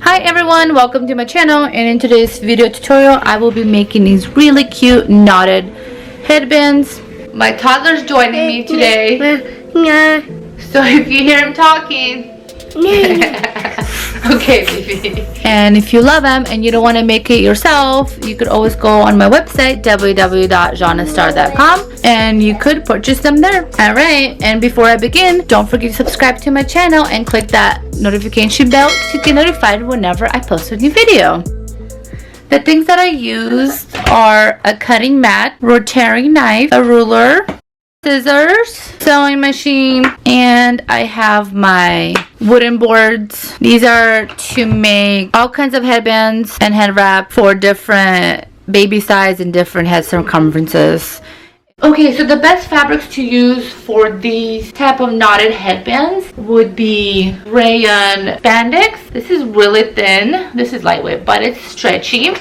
Hi everyone, welcome to my channel, and in today's video tutorial I will be making these really cute knotted headbands. My toddler's joining me today, so if you hear him talking, okay baby. And if you love them and you don't want to make it yourself, you could always go on my website www.zhannastar.com and you could purchase them there. Alright, and before I begin, don't forget to subscribe to my channel and click that notification bell to get notified whenever I post a new video. The things that I used are a cutting mat, rotary knife, a ruler, scissors, sewing machine, and I have my wooden boards. These are to make all kinds of headbands and head wrap for different baby size and different head circumferences. Okay, so the best fabrics to use for these type of knotted headbands would be rayon spandex. This is really thin. This is lightweight, but it's stretchy.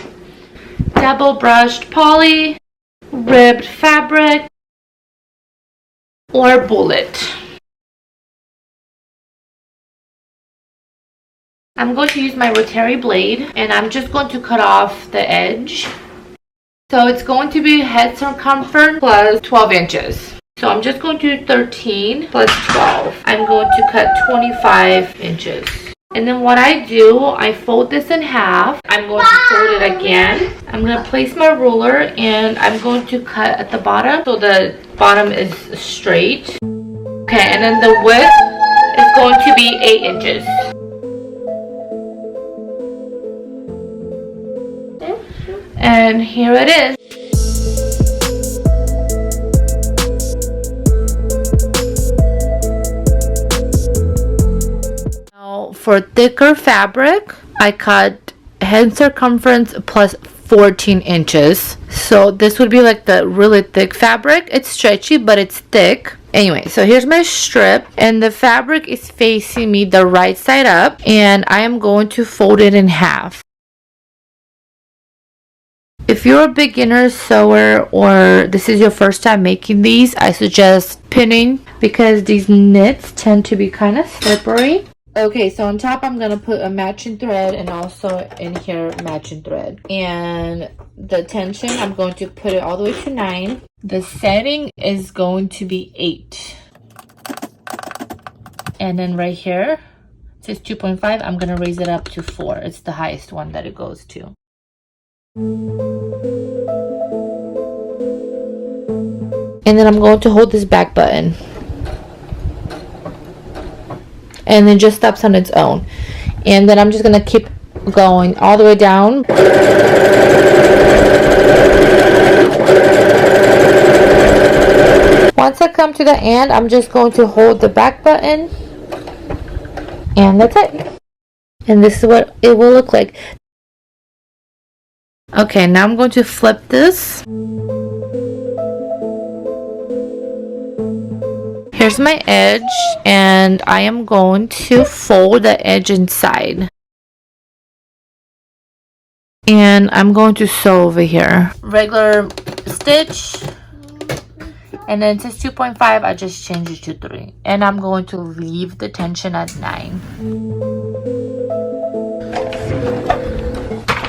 Double brushed poly, ribbed fabric, or bullet. I'm going to use my rotary blade and I'm just going to cut off the edge. So it's going to be head circumference plus 12 inches. So I'm just going to do 13 plus 12. I'm going to cut 25 inches. And then what I do, I fold this in half. I'm going to fold it again. I'm going to place my ruler and I'm going to cut at the bottom so the bottom is straight. Okay, and then the width is going to be 8 inches. And here it is. Now for thicker fabric, I cut head circumference plus 14 inches. So this would be like the really thick fabric. It's stretchy, but it's thick. Anyway, so here's my strip and the fabric is facing me the right side up and I am going to fold it in half. If you're a beginner sewer or this is your first time making these, I suggest pinning because these knits tend to be kind of slippery. Okay, so on top I'm going to put a matching thread and also in here matching thread. And the tension, I'm going to put it all the way to 9. The setting is going to be 8. And then right here, it says 2.5. I'm going to raise it up to 4. It's the highest one that it goes to. And then I'm going to hold this back button and then just stops on its own, and then I'm just gonna keep going all the way down. Once I come to the end, I'm just going to hold the back button and that's it. And this is what it will look like. Okay, now I'm going to flip this. Here's my edge and I am going to fold the edge inside. And I'm going to sew over here. Regular stitch. And then it says 2.5, I just changed it to 3. And I'm going to leave the tension at 9.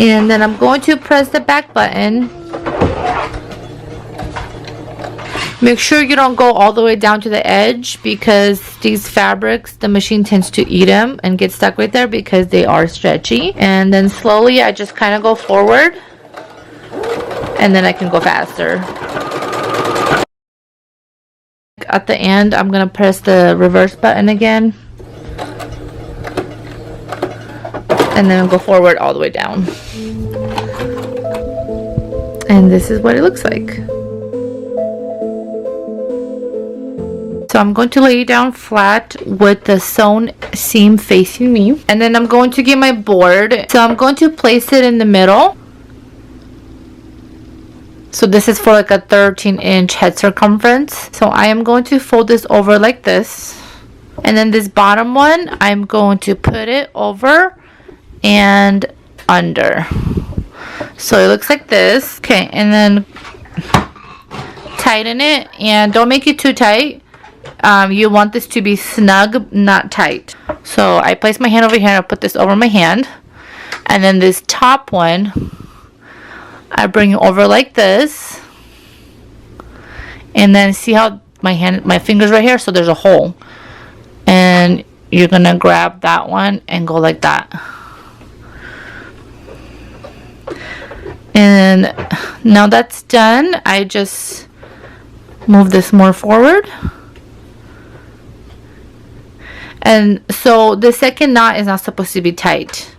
And then I'm going to press the back button. Make sure you don't go all the way down to the edge because these fabrics, the machine tends to eat them and get stuck right there because they are stretchy. And then slowly I just kind of go forward and then I can go faster. At the end, I'm going to press the reverse button again. And then go forward all the way down. And this is what it looks like. So I'm going to lay it down flat with the sewn seam facing me. And then I'm going to get my board. So I'm going to place it in the middle. So this is for like a 13-inch head circumference. So I am going to fold this over like this. And then this bottom one, I'm going to put it over and under. So it looks like this. Okay, and then tighten it and don't make it too tight. You want this to be snug, not tight. So I place my hand over here and I put this over my hand. And then this top one, I bring it over like this. And then see how my finger's right here? So there's a hole. And you're going to grab that one and go like that. And now that's done, I just move this more forward. And so the second knot is not supposed to be tight.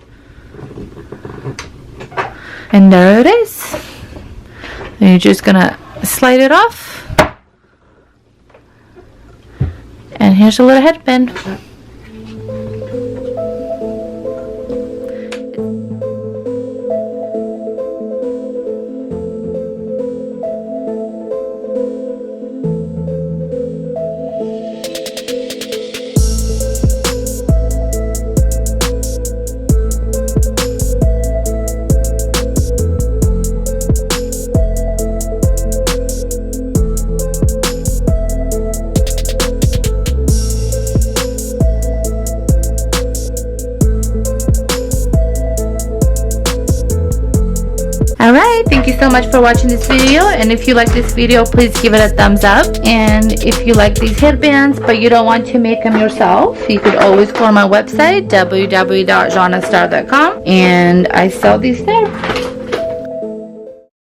And there it is. And you're just gonna slide it off. And here's a little headband. Alright, thank you so much for watching this video, and if you like this video, please give it a thumbs up. And if you like these headbands but you don't want to make them yourself, you could always go on my website, www.zhannastar.com, and I sell these there.